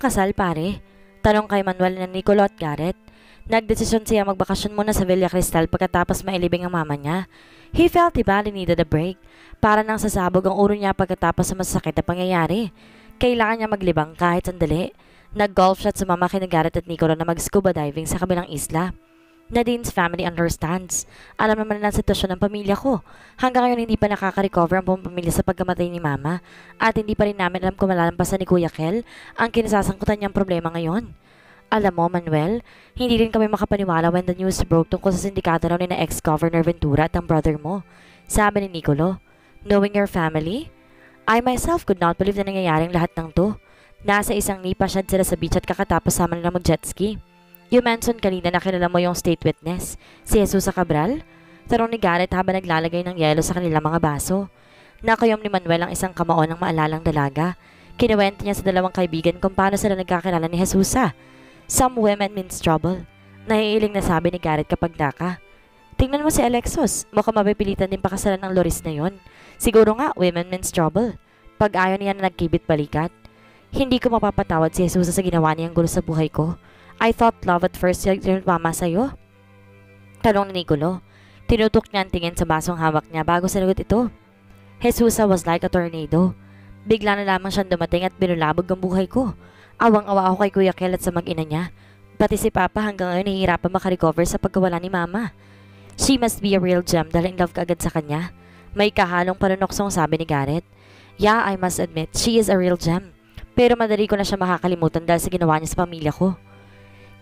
kasal, pare? Tanong kay Manuel na Nicolo at Garrett. Nagdesisyon siya magbakasyon muna sa Villa Cristal pagkatapos mailibing ang mama niya. He felt he badly needed a break. Para nang sasabog ang ulo niya pagkatapos sa masakit na pangyayari. Kailangan niya maglibang kahit sandali. Nag-golf shot sa mama kina Garrett at Nicolo na mag-scuba diving sa kabilang isla. Nadine's family understands. Alam naman na ang sitwasyon ng pamilya ko. Hanggang ngayon hindi pa nakaka-recover ang buong pamilya sa pagkamatay ni Mama. At hindi pa rin namin alam kung malalampasan ni Kuya Kel ang kinasasangkutan niyang problema ngayon. Alam mo, Manuel, hindi rin kami makapaniwala when the news broke tungkol sa sindikato raw ni na ex-Governor Ventura at ang brother mo. Sabi ni Nicolo, knowing your family, I myself could not believe na nangyayaring lahat ng to. Nasa isang nipa shed sila sa beach at kakatapos sama nila mag-jet ski. You mentioned kanina na kilala mo yung state witness, si Jesus Cabral? Tanong ni Garrett habang naglalagay ng yelo sa kanilang mga baso. Nakayom ni Manuel ang isang kamao ng maalalang dalaga. Kinuwento niya sa dalawang kaibigan kung paano sila nagkakilala ni Jesusa. Some women means trouble. Naiiling na sabi ni Garrett kapag daka. Tingnan mo si Alexos, mukhang mapipilitan din pakasalan ng Loris na yon. Siguro nga, women means trouble. Pag ayaw niya na nagkibit balikat. Hindi ko mapapatawad si Jesusa sa ginawa niyang gulo sa buhay ko. I thought love at first sight yung mama sa'yo. Tanong ni Nicolo. Tinutok niya ang tingin sa basong hawak niya bago sinagot ito. Jesusa was like a tornado. Bigla na lamang siyang dumating at binulabog ang buhay ko. Awang-awa ako kay Kuya Kel at sa mag-ina niya. Pati si Papa hanggang ngayon nahihirapan makarecover sa pagkawala ni Mama. She must be a real gem dahil in love ka agad sa kanya. May kahalong panunoksong sabi ni Garrett. Yeah, I must admit, she is a real gem. Pero madali ko na siya makakalimutan dahil sa ginawa niya sa pamilya ko.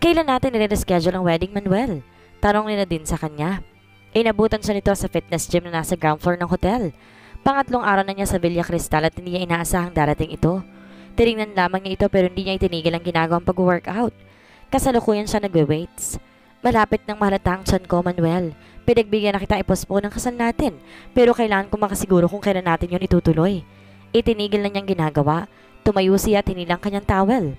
Kailan natin nire-reschedule ang wedding, Manuel? Tanong ni Nadine sa kanya. Inabutan siya nito sa fitness gym na nasa ground floor ng hotel. Pangatlong araw na niya sa Villa Cristal at hindi niya inaasahang darating ito. Tinignan lamang niya ito pero hindi niya itinigil ang ginagawang pag-workout. Kasalukuyan siya nagwe-weights. Malapit ng mahalata ang tiyan ko, Manuel. Pinagbigyan na kita i-postpone ang kasal natin. Pero kailangan ko makasiguro kung kailan natin yun itutuloy. Itinigil na niyang ginagawa. Tumayo siya at hinilang kanyang towel.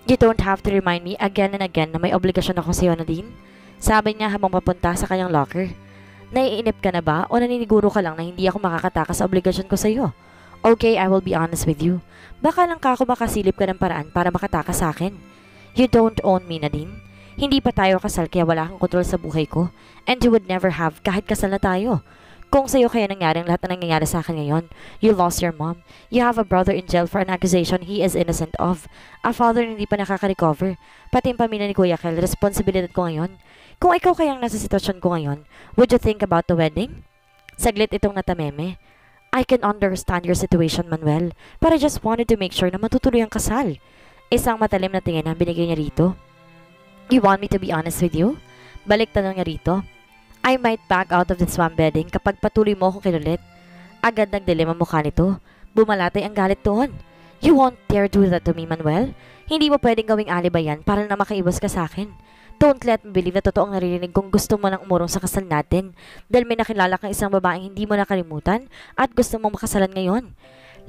You don't have to remind me again and again na may obligasyon ako sa iyo, Nadine. Sabi niya habang papunta sa kanyang locker. Naiinip ka na ba o naniniguro ka lang na hindi ako makakatakas sa obligasyon ko sa iyo? Okay, I will be honest with you. Baka lang ka ako makasilip ka ng paraan para makatakas sa akin. You don't own me, Nadine. Hindi pa tayo kasal kaya wala kang kontrol sa buhay ko. And you would never have kahit kasal na tayo. Kung sa'yo kaya nangyari ang lahat na nangyayari sa akin ngayon, you lost your mom. You have a brother in jail for an accusation he is innocent of. A father na hindi pa nakaka-recover. Pati ang pamilya ni Kuya Kel, responsibilidad ko ngayon. Kung ikaw kayang nasa sitwasyon ko ngayon, would you think about the wedding? Saglit itong natameme. I can understand your situation, Manuel, but I just wanted to make sure na matutuloy ang kasal. Isang matalim na tingin ang binigay niya rito. You want me to be honest with you? Balik tanong niya rito. I might back out of this swamp wedding kapag patuloy mo akong kinulit. Agad nagdilim ang mukha nito. Bumalatay ang galit doon. You won't dare do that to me, Manuel. Hindi mo pwedeng gawing alibay yan para na makaiwas ka sa akin. Don't let me believe na totoong naririnig kung gusto mo nang umurong sa kasal natin dahil may nakilala kang isang babaeng hindi mo nakalimutan at gusto mong makasalan ngayon.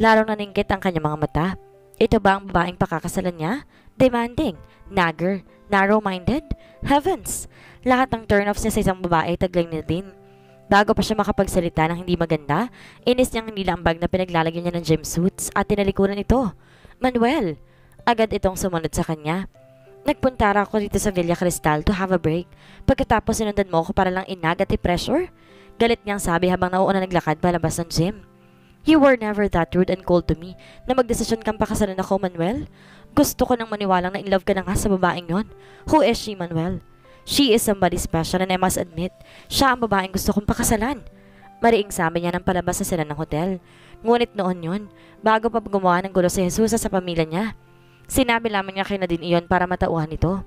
Larong naningkit ang kanyang mga mata. Ito ba ang babaeng pakakasalan niya? Demanding, nagger, narrow-minded? Heavens! Lahat ng turn-offs niya sa isang babae taglay niya din. Bago pa siya makapagsalita ng hindi maganda, inis niyang hinila ang bag na pinaglalagyan niya ng gym suits at tinalikuran ito. Manuel! Agad itong sumunod sa kanya. Nagpuntara ako dito sa Villa Cristal to have a break. Pagkatapos sinundan mo ako para lang inag at i-pressure? Galit niyang sabi habang nauuna naglakad palabas ng gym. You were never that rude and cold to me na magdesisyon kang pakasalan ako, Manuel. Gusto ko nang maniwalang na in love ka na nga sa babaeng yon. Who is she, Manuel? She is somebody special and I must admit, siya ang babaeng gusto kong pakasalan. Mariing sabi niya nang palabas na sila ng hotel. Ngunit noon yun, bago pa gumawa ng gulo si Jesusa sa pamilya niya, sinabi lamang niya kay Nadine iyon para matauhan ito.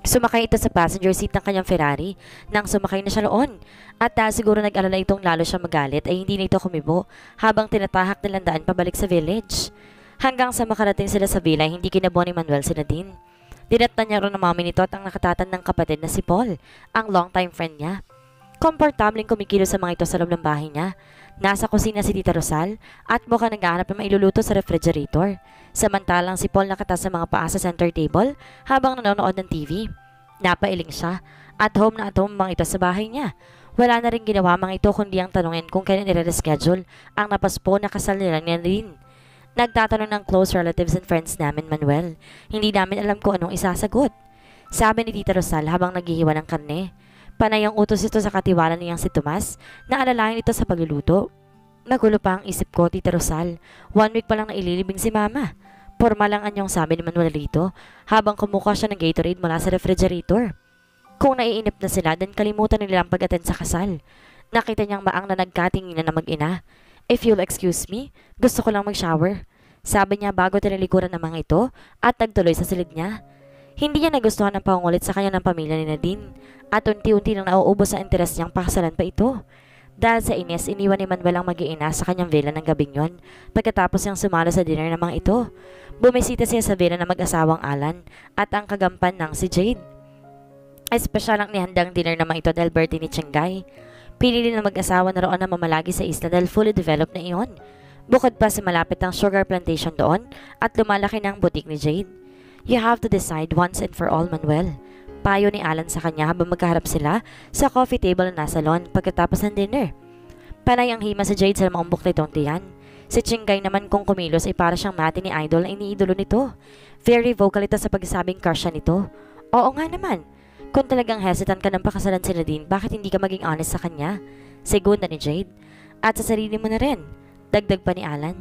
Sumakay ito sa passenger seat ng kanyang Ferrari nang sumakay na siya roon. At dahil siguro nag-alala itong lalo siya magalit ay hindi na ito kumibo habang tinatahak nilang daan pabalik sa village. Hanggang sa makarating sila sa villa, hindi kinabuo ni Manuel si Nadine. Dinatnan niya rin ng mami nito at ang nakatatandang kapatid na si Paul, ang long-time friend niya. Komportableng kumikilo sa mga ito sa loob ng bahay niya. Nasa kusina si Tita Rosal at mukhang naghahanap ng mailuluto sa refrigerator. Samantalang si Paul nakatas sa mga paa sa center table habang nanonood ng TV. Napailing siya at home na at home mga ito sa bahay niya. Wala na rin ginawa mga ito kundi ang tanungin kung kailan i-reschedule ang napaspo na kasal nila ni Nadine. Nagtatanong ng close relatives and friends namin, Manuel. Hindi namin alam kung anong isasagot. Sabi ni Tita Rosal habang naghihiwa ng karne. Panay ang utos ito sa katiwala niyang si Tomas na alalayan ito sa pagluluto. Nagulo pa ang isip ko, Tita Rosal. 1 week pa lang na ililibing si Mama. Porma lang anyong sabi ni Manuel rito habang kumuha siya ng Gatorade mula sa refrigerator. Kung naiinip na sila, then kalimutan nila ang pag-attend sa kasal. Nakita niyang maang na nagkatinginan na mag-ina. If you'll excuse me, gusto ko lang mag-shower. Sabi niya bago tinalikuran ng mga ito at nagtuloy sa silid niya. Hindi niya nagustuhan ang pangungulit sa kanya ng pamilya ni Nadine at unti-unti nang nauubos sa interes niyang pakasalan pa ito. Dahil sa inis, iniwan ni Manuel ang mag-iina sa kanyang villa ng gabing yon pagkatapos niyang sumalo sa dinner ng mga ito. Bumisita siya sa villa ng mag-asawang Alan at ang kagampan ng si Jade. Espesyal ang nihandang dinner ng mga ito dahil birthday ni Chengay. Pinili ng mag-asawa na roon na mamalagi sa isla dahil fully developed na iyon. Bukod pa sa malapit ang sugar plantation doon at lumalaki na ang butik ni Jade. You have to decide once and for all, Manuel. Payo ni Alan sa kanya habang magkaharap sila sa coffee table na nasa lawn pagkatapos ng dinner. Panay ang hima sa Jade sa maumbok nitong tiyan. Si Chingay naman kung kumilos ay para siyang mati ni idol na iniidolo nito. Very vocal ito sa pagsasabing crush siya nito. Oo nga naman. Kung talagang hesitant ka ng pakasalan si Nadine, bakit hindi ka maging honest sa kanya? Segunda ni Jade. At sa sarili mo na rin. Dagdag pa ni Alan.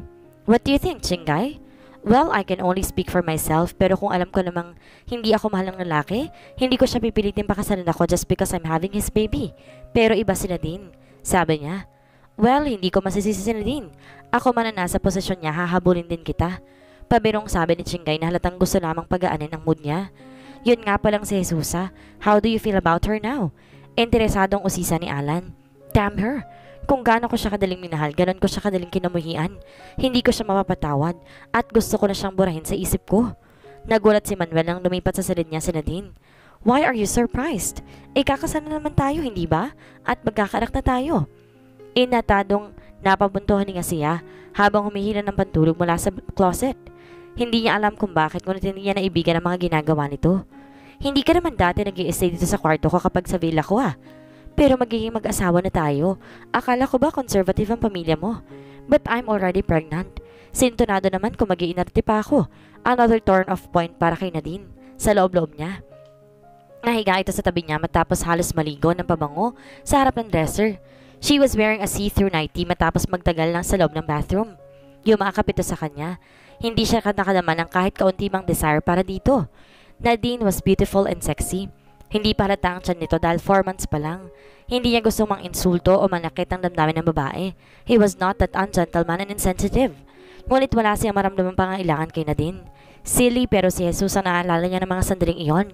What do you think, Chingay? Well, I can only speak for myself pero kung alam ko namang hindi ako mahal ng lalaki, hindi ko siya pipilitin pakasalan ako just because I'm having his baby. Pero iba si Nadine. Sabi niya, well, hindi ko masisisi si Nadine. Ako man na nasa posisyon niya, hahabulin din kita. Pabirong sabi ni Chingay na halatang gusto lamang pagaanin ang mood niya. Yun nga palang si Jesusa. How do you feel about her now? Interesadong usisa ni Alan. Damn her. Kung gaano ko siya kadaling minahal, ganon ko siya kadaling kinamuhian. Hindi ko siya mapapatawad at gusto ko na siyang burahin sa isip ko. Nagulat si Manuel nang lumipat sa silid niya si Nadine. Why are you surprised? Kakasal na naman tayo, hindi ba? At magkakarak na tayo. Inatadong napabuntuhan niya siya habang humihila ng pantulog mula sa closet. Hindi niya alam kung bakit ngunit hindi niya naibigan ang mga ginagawa nito. Hindi ka naman dati nag-i-stay dito sa kwarto ko kapag sa villa ko Pero magiging mag-asawa na tayo. Akala ko ba conservative ang pamilya mo? But I'm already pregnant. Sintonado naman kung mag-iinarte pa ako. Another turn off point para kay Nadine. Sa loob-loob niya. Nahiga ito sa tabi niya matapos halos maligo ng pabango sa harap ng dresser. She was wearing a see-through nightie matapos magtagal lang sa loob ng bathroom. Yumakap ito sa kanya. Hindi siya nakadama ng kahit kaunti mang desire para dito. Nadine was beautiful and sexy. Hindi pa halata ang tiyan nito dahil 4 months pa lang. Hindi niya gusto mang insulto o manakit ang damdamin ng babae. He was not that ungentleman and insensitive. Ngunit wala siyang maramdamang pangailangan kay Nadine. Silly pero si Jesus ang naalala niya ng mga sandaling iyon.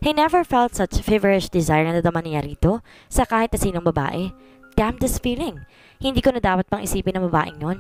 He never felt such feverish desire na nadama niya rito sa kahit na sinong babae. Damn this feeling. Hindi ko na dapat pang isipin ng babaeng yon.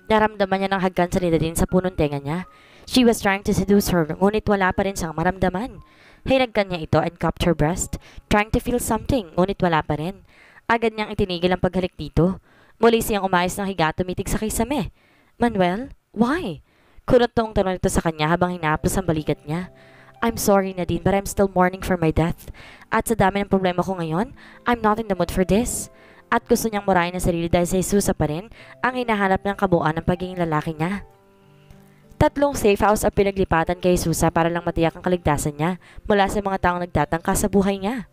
Naramdaman niya ng hagkan sa Nadine sa punong tenga niya. She was trying to seduce her ngunit wala pa rin siyang maramdaman. Hinagkan niya ito and cupped her breast, trying to feel something, ngunit wala pa rin. Agad niyang itinigil ang paghalik dito. Muli siyang umayos ng higa tumitig sa kisame. Manuel, why? Kunot noong tanong nito sa kanya habang hinahaplos ang balikat niya. I'm sorry, Nadine, but I'm still mourning for my death. At sa dami ng problema ko ngayon, I'm not in the mood for this. At gusto niyang murahin ang sarili dahil sa Jesusa pa rin ang hinahanap ng kabuuan ng pagiging lalaki niya. 3 safe house ang pinaglipatan kay Jesusa para lang matiyak ang kaligtasan niya mula sa mga taong nagtatangka sa buhay niya.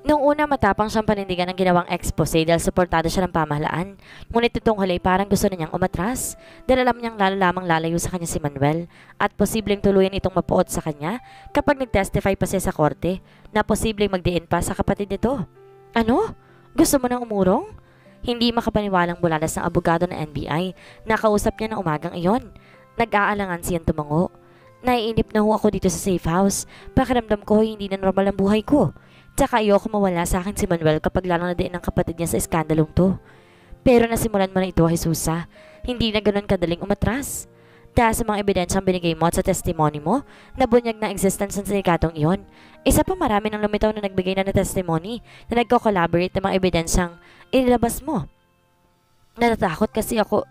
Noong una matapang siyang panindigan ng ginawang expose dahil suportado siya ng pamahalaan, ngunit itong huli parang gusto na niyang umatras dahil alam niyang lalo lamang lalayo sa kanya si Manuel at posibleng tuluyan itong mapuot sa kanya kapag nag-testify pa siya sa korte na posibleng magdiin pa sa kapatid nito. Ano? Gusto mo nang umurong? Hindi makapaniwalang bulalas ng abogado ng NBI na kausap niya ng umagang iyon. Nag-aalangan siyang tumango. Naiinip na ho ako dito sa safe house. Pakiramdam ko hindi na normal ang buhay ko. Tsaka ayoko mawala sa akin si Manuel kapag lalong nadiin ng kapatid niya sa iskandalong to. Pero nasimulan mo na ito, Jesusa. Hindi na ganun kadaling umatras. Dahil sa mga ebidensyang binigay mo at sa testimony mo, nabunyag na existence ng sindikatong iyon. Isa pa marami ng lumitaw na nagbigay na testimony na nagko-collaborate ng mga ebidensyang inilabas mo. Natatakot kasi ako.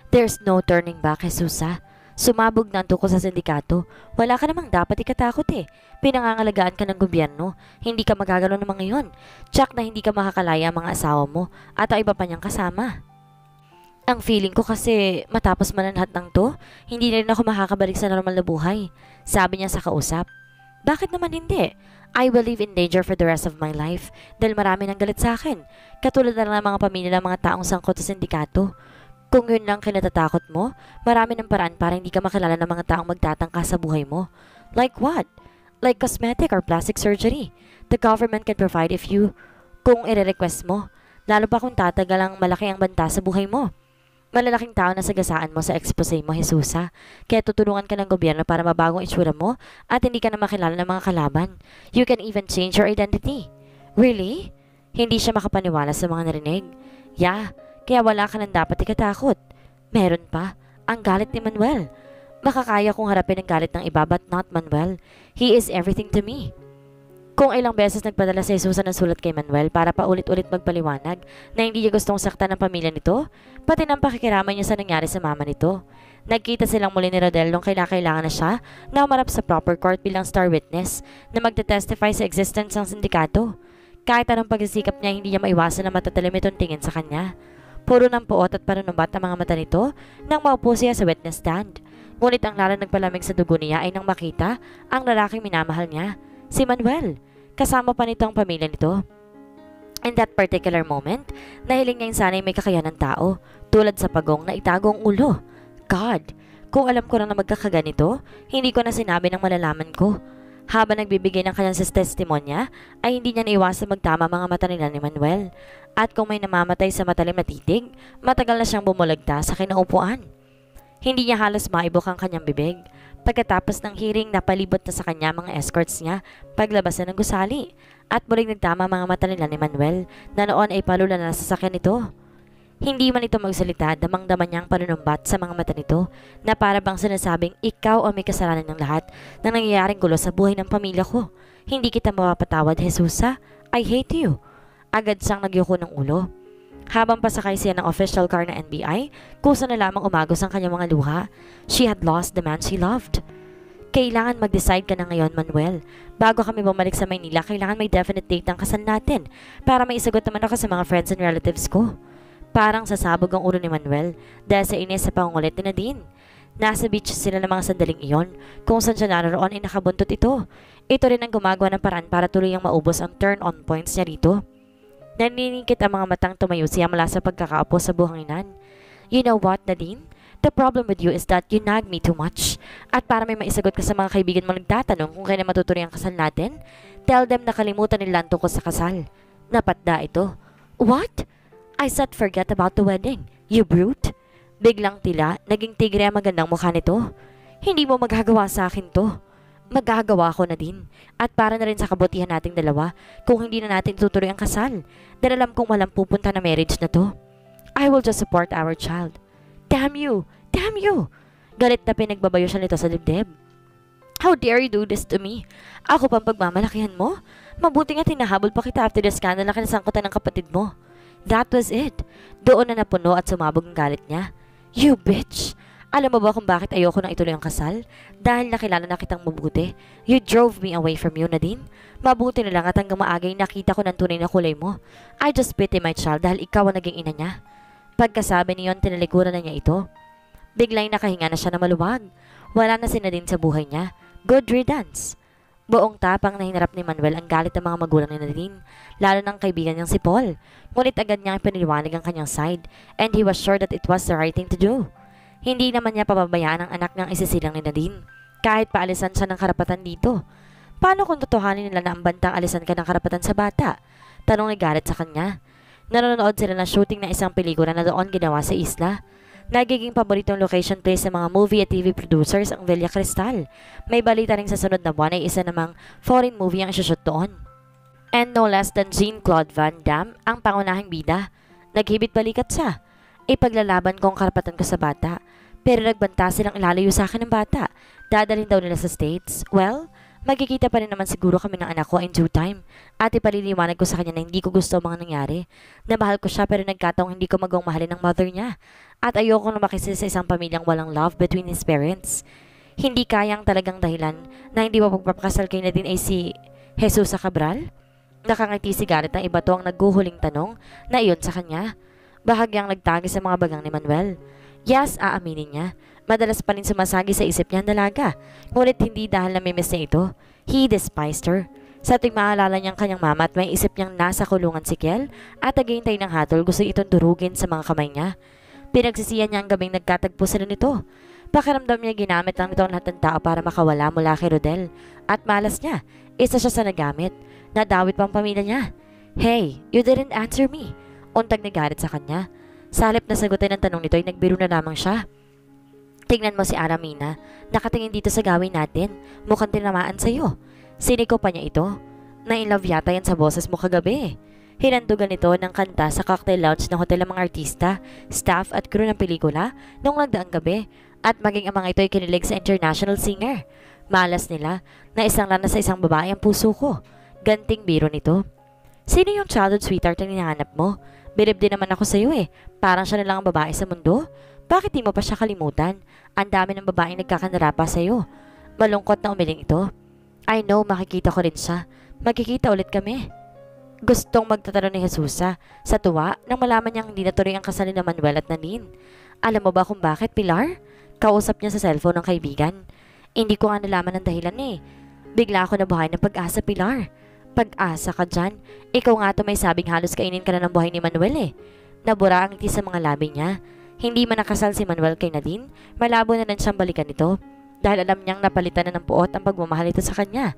There's no turning back, Jesusa. Sumabog na ang tukol sa sindikato. Wala ka namang dapat ikatakot Pinangangalagaan ka ng gobyerno. Hindi ka magagalaw ng mga yon. Tsak na hindi ka makakalaya ang mga asawa mo at ang iba pa niyang kasama. Ang feeling ko kasi matapos man ang lahat ng to, hindi na rin ako makakabalik sa normal na buhay. Sabi niya sa kausap. Bakit naman hindi? I will live in danger for the rest of my life dahil marami nang galit sa akin. Katulad na lang ng mga pamilya ng mga taong sangkot sa sindikato. Kung yun lang kinatatakot mo, marami ng paraan para hindi ka makilala ng mga taong magtatangka sa buhay mo. Like what? Like cosmetic or plastic surgery. The government can provide if you, kung i-request mo. Lalo pa kung tatagal ang malaki ang banta sa buhay mo. Malalaking tao na sagasaan mo sa expose mo, Jesusa. Kaya tutulungan ka ng gobyerno para mabagong itsura mo at hindi ka na makilala ng mga kalaban. You can even change your identity. Really? Hindi siya makapaniwala sa mga narinig. Yeah, kaya wala ka nang dapat ikatakot. Meron pa, ang galit ni Manuel. Makakaya kong harapin ang galit ng iba but not Manuel. He is everything to me. Kung ilang beses nagpadala si Jesusa ng sulat kay Manuel para paulit-ulit magpaliwanag na hindi niya gustong saktan ng pamilya nito, pati ng pakikiramay niya sa nangyari sa mama nito. Nagkita silang muli ni Rodel nung kailangan na siya na umarap sa proper court bilang star witness na magte-testify sa existence ng sindikato. Kahit anong pagsisikap niya, hindi niya maiwasan na matatalim itong tingin sa kanya. Puro ng puot at panunumbat ang mga mata nito nang maupo siya sa witness stand. Ngunit ang lalo nagpalamig sa dugo niya ay nang makita ang lalaking minamahal niya, si Manuel. Kasama pa nito ang pamilya nito. In that particular moment, nahiling niya yung sana'y may kakayanan tao, tulad sa pagong na itagong ulo. God, kung alam ko na magkakaganito, hindi ko na sinabi ng malalaman ko. Habang nagbibigay ng kanyang testimonya, ay hindi niya naiwasan magtama mga mata nila ni Manuel. At kung may namamatay sa matalim na titig, matagal na siyang bumulagta sa kinaupuan. Hindi niya halos maibok ang kanyang bibig. Pagkatapos ng hearing, napalibot na sa kanya mga escorts niya paglabas na ng gusali. At muling nagtama mga mata nila ni Manuel na noon ay palula na sa sasakyan nito. Hindi man ito magsalita, damang-daman niya ang panunumbat sa mga mata nito na para bang sinasabing ikaw ang may kasalanan ng lahat ng nangyayaring gulo sa buhay ng pamilya ko. Hindi kita mapapatawad, Jesusa. I hate you. Agad siyang nagyuko ng ulo. Habang pasakay siya ng official car ng NBI, kusa na lamang umagos ang kanyang mga luha. She had lost the man she loved. Kailangan mag-decide ka na ngayon, Manuel. Bago kami bumalik sa Maynila, kailangan may definite date ang kasal natin para may isagot naman ako sa mga friends and relatives ko. Parang sasabog ang ulo ni Manuel dahil sa inis sa pangungulit ni Nadine. Nasa beach sila ng mga sandaling iyon, kung saan siya naroon ay nakabuntot ito. Ito rin ang gumagawa ng paraan para tuluyang maubos ang turn-on points niya rito. Naniningkit ang mga matang tumayo siya mula sa pagkakaupo sa buhanginan. You know what, Nadine? The problem with you is that you nag me too much. At para may maisagot ka sa mga kaibigan mo nagtatanong kung kailan matutuloy ang kasal natin, tell them na kalimutan nila ang tungkol sa kasal. Napatda ito. What? I said forget about the wedding. You brute. Biglang tila, naging tigre ang magandang mukha nito. Hindi mo magagawa sa akin to. Magagawa ko na din. At para na rin sa kabutihan nating dalawa kung hindi na natin tutuloy ang kasal. Dahil alam kong walang pupunta na marriage na to. I will just support our child. Damn you! Damn you! Galit na pinagbabayo siya nito sa dibdib. How dare you do this to me? Ako pang pagmamalakihan mo? Mabuti nga tinahabol pa kita after the scandal na kinasangkutan ng kapatid mo. That was it. Doon na napuno at sumabog ang galit niya. You bitch! Alam mo ba kung bakit ayoko nang ituloy ang kasal? Dahil nakilala na kitang mabuti. You drove me away from you, Nadine. Mabuti na lang at hanggang maagay nakita ko ng tunay na kulay mo. I just pity my child dahil ikaw ang naging ina niya. Pagkasabi niyon, tinalikuran na niya ito. Biglang nakahinga na siya na maluwag. Wala na si Nadine sa buhay niya. Good riddance. Buong tapang na hinarap ni Manuel ang galit ng mga magulang ni Nadine, lalo ng kaibigan niyang si Paul. Ngunit agad niyang piniliwanag ang kanyang side, and he was sure that it was the right thing to do. Hindi naman niya pababayaan ang anak niyang isisilang ni Nadine, kahit paalisan siya ng karapatan dito. Paano kung totohanin nila na ang bantang alisan ka ng karapatan sa bata? Tanong ni Garrett sa kanya. Nanonood sila ng shooting ng isang pelikula na doon ginawa sa isla. Nagiging paboritong location place sa mga movie at TV producers ang Villa Cristal. May balita rin sa sunod na buwan ay isa namang foreign movie ang isushoot doon. And no less than Jean-Claude Van Damme ang pangunahing bida. Naghibit balikat siya. Ipaglalaban ko ang karapatan ko sa bata. Pero nagbanta silang ilalayo sa akin ng bata. Dadalhin daw nila sa States. Well, magkikita pa rin naman siguro kami ng anak ko in due time. At ipaliliwanag ko sa kanya na hindi ko gusto ang mga nangyari. Na mahal ko siya pero nagkataong hindi ko magawang mahalin ng mother niya. At ayoko na makisi sa isang pamilyang walang love between his parents. Hindi kayang talagang dahilan na hindi mapagpapakasal kay Nadine ay si Jesusa Cabral? Nakangiti si Garrett ng iba to ang naghuhuling tanong na iyon sa kanya. Bahagyang nagtagi sa mga bagang ni Manuel. Yes, aaminin niya. Madalas pa rin sumasagi sa isip niya ang dalaga. Ngunit hindi dahil namimiss niya ito. He despised her. Sa tuwing maalala niyang kanyang mama at may isip niyang nasa kulungan si Kel at naghihintay ng hatol, gusto itong durugin sa mga kamay niya. Pinagsisiyan niya ang gabing nagkatagpo sila nito. Pakiramdam niya ginamit lang nito ang lahat ng tao para makawala mula kay Rodel. At malas niya, isa siya sa nagamit. Nadawit pang pamilya niya. Hey, you didn't answer me. Untag na galit sa kanya. Sa halip na sagutin ang tanong nito ay nagbiro na lamang siya. Tingnan mo si Aramina. Nakatingin dito sa gawin natin. Mukhang tinamaan sa'yo. Siniko pa niya ito. Na-inlove yata yan sa boses mo kagabi. Hinandugan nito ng kanta sa cocktail lounge ng hotel ng mga artista, staff at crew ng pelikula noong nagdaang gabi. At maging ang mga ito ay kinilig sa international singer. Malas nila na isang lana sa isang babae ang puso ko. Ganting biro nito. Sino yung childhood sweetheart na hinahanap mo? Bilib din naman ako sa'yo eh. Parang siya na lang ang babae sa mundo. Bakit di mo pa siya kalimutan? Ang dami ng babaeng nagkakanara pa sa'yo. Malungkot na umiling ito. I know, makikita ko rin siya. Magkikita ulit kami. Gustong magtatanong ni Jesusa sa tuwa nang malaman niyang hindi natuloy ang kasal ni Manuel at Nanin. Alam mo ba kung bakit, Pilar? Kausap niya sa cellphone ng kaibigan. Hindi ko nga nalaman ang dahilan eh. Bigla ako nabuhay ng pag-asa, Pilar. Pag-asa ka dyan. Ikaw nga to may sabing halos kainin ka na ng buhay ni Manuel eh. Nabura ang ngiti sa mga labi niya. Hindi man nakasal si Manuel kay Nadine, malabo na rin siyang balikan nito. Dahil alam niyang napalitan na ng puot ang pagmamahal nito sa kanya.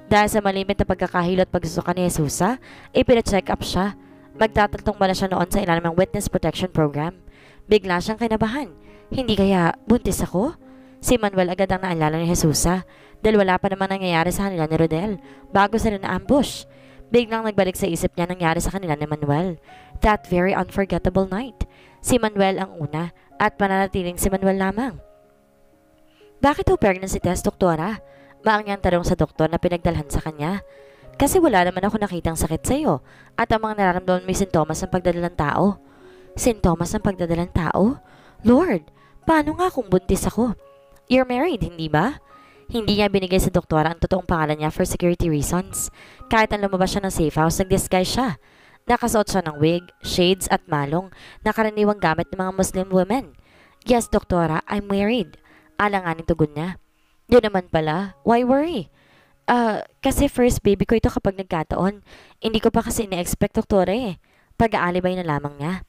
Dahil sa malimit na pagkakahilo at pagsusuka ni Jesusa, ipina-check up siya. Magtataltong ba na siya noon sa ilalim ng Witness Protection Program? Bigla siyang kinabahan. Hindi kaya buntis ako? Si Manuel agad ang naalala ni Jesusa dahil wala pa namang nangyayari sa kanila ni Rodel bago sila na-ambush. Biglang nagbalik sa isip niya nangyari sa kanila ni Manuel. That very unforgettable night. Si Manuel ang una at mananatiling si Manuel lamang. Bakit ho pregnancy test, doktora? Maangyang tanong sa doktor na pinagdalhan sa kanya. Kasi wala naman ako nakitang sakit sa iyo at ang mga nararamdaman may sintomas ng pagdadalang tao. Sintomas ng pagdadalang tao? Lord, paano nga kung buntis ako? You're married, hindi ba? Hindi niya binigay sa doktora ang totoong pangalan niya for security reasons. Kahit ang lumabas siya ng safe house, nag-disguise siya. Nakasuot siya ng wig, shades at malong na karaniwang gamit ng mga Muslim women. Yes, doktora, I'm married. Alanganin tugon niya. Yun naman pala, why worry? Kasi first baby ko ito kapag nagkataon. Hindi ko pa kasi ina-expect, doktora eh. Pag-aalibay na lamang niya.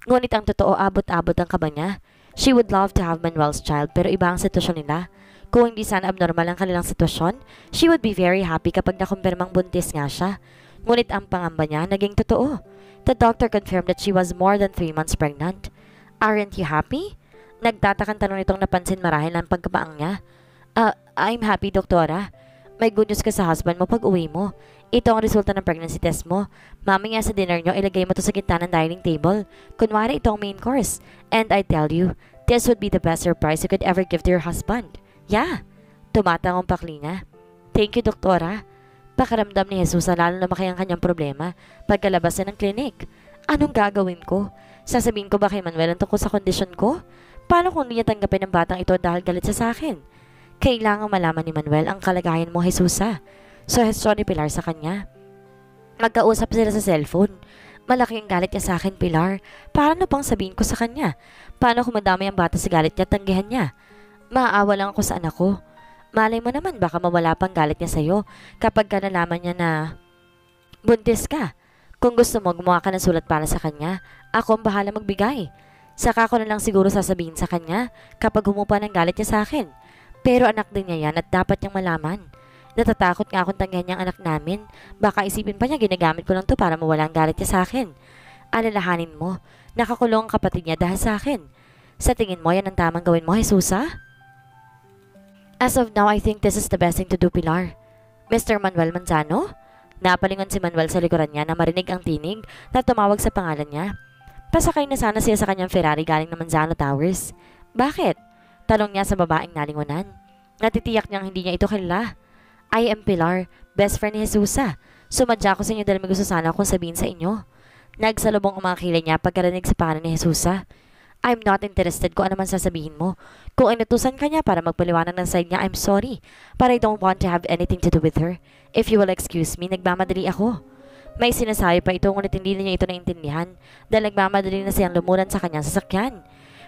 Ngunit ang totoo, abot-abot ang kaba niya. She would love to have Manuel's child pero iba ang sitwasyon nila. Kung hindi sana abnormal ang kanilang sitwasyon, she would be very happy kapag nakumpirmang buntis nga siya. Ngunit ang pangamba niya naging totoo. The doctor confirmed that she was more than 3 months pregnant. Aren't you happy? Nagtatakang tanong nitong napansin marahil ang pagkabaang niya. I'm happy, doktora. May good news ka sa husband mo pag uwi mo. Ito ang resulta ng pregnancy test mo. Mamaya sa dinner nyo, ilagay mo to sa gitna ng dining table. Kunwari ito ang main course. And I tell you, this would be the best surprise you could ever give to your husband. Yeah. Tumatangong pakli niya. Thank you, doktora. Pakiramdam ni Jesus na lalo lumaki ang kanyang problema pagkalabas na ng klinik. Anong gagawin ko? Sasabihin ko ba kay Manuel ang tungkol sa kondisyon ko? Paano kung hindi niya tanggapin ang batang ito dahil galit sa akin? Kailangang malaman ni Manuel ang kalagayan mo, Jesusa. Suhestyon ni Pilar sa kanya. Magkausap sila sa cellphone. Malaki ang galit niya sa akin, Pilar. Paano pang sabihin ko sa kanya? Paano kung madami ang bata sa galit niya at tanggihan niya? Maaawa lang ako sa anak ko. Malay mo naman baka mawala pang galit niya sa'yo kapag ka nalaman niya na buntis ka. Kung gusto mo, gumawa ka ng sulat para sa kanya. Ako ang bahala magbigay. Saka ko na lang siguro sasabihin sa kanya kapag humupa ng galit niya sa akin. Pero anak din niya yan at dapat niyang malaman. Natatakot nga akong tanggihan niyang anak namin. Baka isipin pa niya ginagamit ko lang to para mawala ang galit niya sa akin. Alalahanin mo, nakakulong ang kapatid niya dahil sa akin. Sa tingin mo, yan ang tamang gawin mo, Jesusa? As of now, I think this is the best thing to do, Pilar. Mr. Manuel Manzano? Napalingon si Manuel sa likuran niya na marinig ang tinig na tumawag sa pangalan niya. Pasakay na sana siya sa kanyang Ferrari galing na Manzano Towers. Bakit? Tanong niya sa babaeng nalingunan. Natitiyak niyang hindi niya ito kilala. I am Pilar, best friend ni Jesusa. Sumadya ako sa inyo dahil may gusto sana akong sabihin sa inyo. Nagsalubong ang mga kilay niya pagkarinig sa pangalan ni Jesusa. I'm not interested kung ano man sasabihin mo. Kung inutusan ka niya para magpaliwanag ng side niya, I'm sorry. But I don't want to have anything to do with her. If you will excuse me, nagmamadali ako. May sinasabi pa ito ngunit hindi niya ito naintindihan dahil nagmamadali na siyang lumuran sa kanyang sasakyan.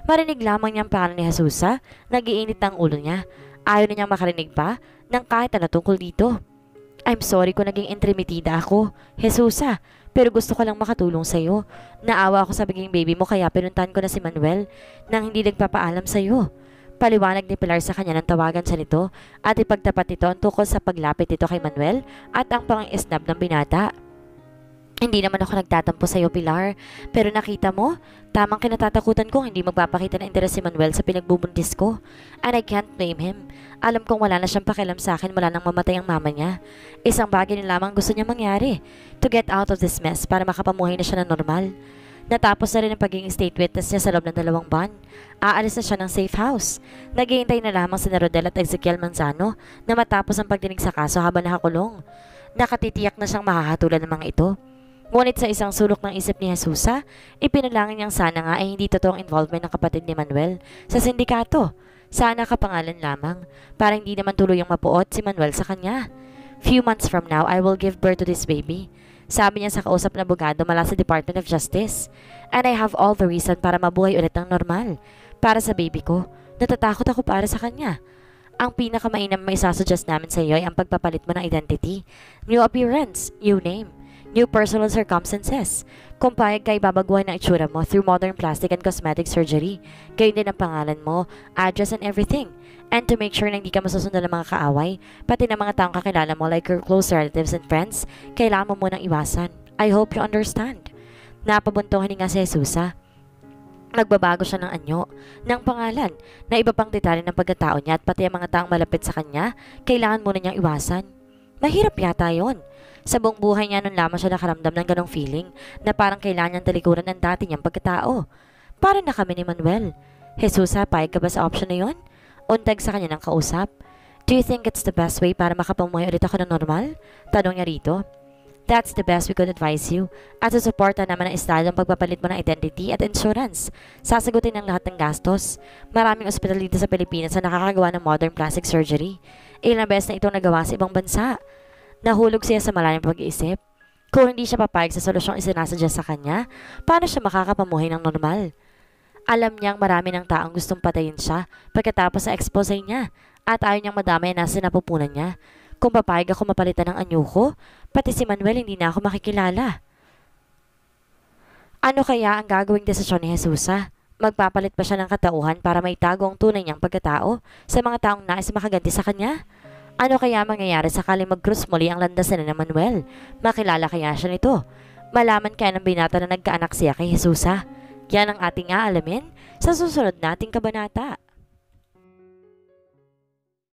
Marinig lamang niya ang pangalan ni Jesusa, nag-iinit ang ulo niya. Ayaw na niyang makarinig pa ng kahit ano tungkol dito. I'm sorry kung naging intrimitida ako, Jesusa, pero gusto ko lang makatulong sa'yo. Naawa ako sa biging baby mo kaya pinuntahan ko na si Manuel nang hindi nagpapaalam sa'yo. Paliwanag ni Pilar sa kanya ng tawagan siya nito at ipagtapat ito ang tukol sa paglapit ito kay Manuel at ang pang-isnab ng binata. Hindi naman ako nagtatampo sa iyo, Pilar. Pero nakita mo, tamang kinatatakutan kong hindi magpapakita ng interes si Manuel sa pinagbubuntis ko. And I can't blame him. Alam kong wala na siyang pakialam sa akin mula nang mamatay ang mama niya. Isang bagay na lamang gusto niya mangyari. To get out of this mess para makapamuhay na siya ng normal. Natapos na rin ang pagiging state witness niya sa loob ng 2 buwan. Aalis na siya ng safe house. Naghihintay na lamang si Rodel at Ezekiel Manzano na matapos ang pagdinig sa kaso habang nakakulong. Nakatitiyak na siyang mahahatulan ng mga ito. Ngunit sa isang sulok ng isip ni Jesusa, ipinalangin niyang sana nga ay hindi totoong involvement ng kapatid ni Manuel sa sindikato. Sana kapangalan lamang, para hindi naman tuluyang mapuot si Manuel sa kanya. Few months from now, I will give birth to this baby. Sabi niya sa kausap na abogado mula sa Department of Justice. And I have all the reason para mabuhay ulit ng normal. Para sa baby ko, natatakot ako para sa kanya. Ang pinakamainam may sasuggest namin sa iyo ay ang pagpapalit mo ng identity. New appearance, new name. New personal circumstances. Kung payag ka ibabaguhin ng itsura mo through modern plastic and cosmetic surgery. Gayon din ang pangalan mo, address and everything. And to make sure na hindi ka masusunod ng mga kaaway, pati ng mga taong kakilala mo like your close relatives and friends, kailangan mo munang iwasan. I hope you understand. Napabuntong hininga si Jesusa. Nagbabago siya ng anyo, ng pangalan, na iba pang detalye ng pagkatao niya at pati ang mga taong malapit sa kanya, kailangan muna niyang iwasan. Mahirap yata yon. Sa buong buhay niya nun lamang siya nakaramdam ng ganong feeling na parang kailangan niyang talikuran ng dati niyang pagkatao. Para na kami ni Manuel. Jesusa, payag ka ba sa option na yon? Untag sa kanya ng kausap. Do you think it's the best way para makapamuhay ulit ako ng normal? Tanong niya rito. That's the best we could advise you. At susuporta naman ang estado ang pagpapalit mo ng identity at insurance. Sasagutin ng lahat ng gastos. Maraming ospital dito sa Pilipinas na nakakagawa ng modern plastic surgery. Ilang beses na itong nagawa sa ibang bansa. Nahulog siya sa malayang pag-iisip. Kung hindi siya papayag sa solusyong isinasadya sa kanya, paano siya makakapamuhay ng normal? Alam niyang marami ng taong gustong patayin siya pagkatapos sa expose niya at ayaw niyang madamay na sinapupunan niya. Kung papayag ako mapalitan ng anyo ko, pati si Manuel hindi na ako makikilala. Ano kaya ang gagawing desisyon ni Jesusa? Magpapalit pa siya ng katauhan para maitago ang tunay niyang pagkatao sa mga taong nais makaganti sa kanya? Ano kaya mangyayari sakaling mag-cruise muli ang landas na Manuel? Makilala kaya siya nito? Malaman kaya ng binata na nagkaanak siya kay Jesusa? Yan ang ating aalamin sa susunod nating kabanata.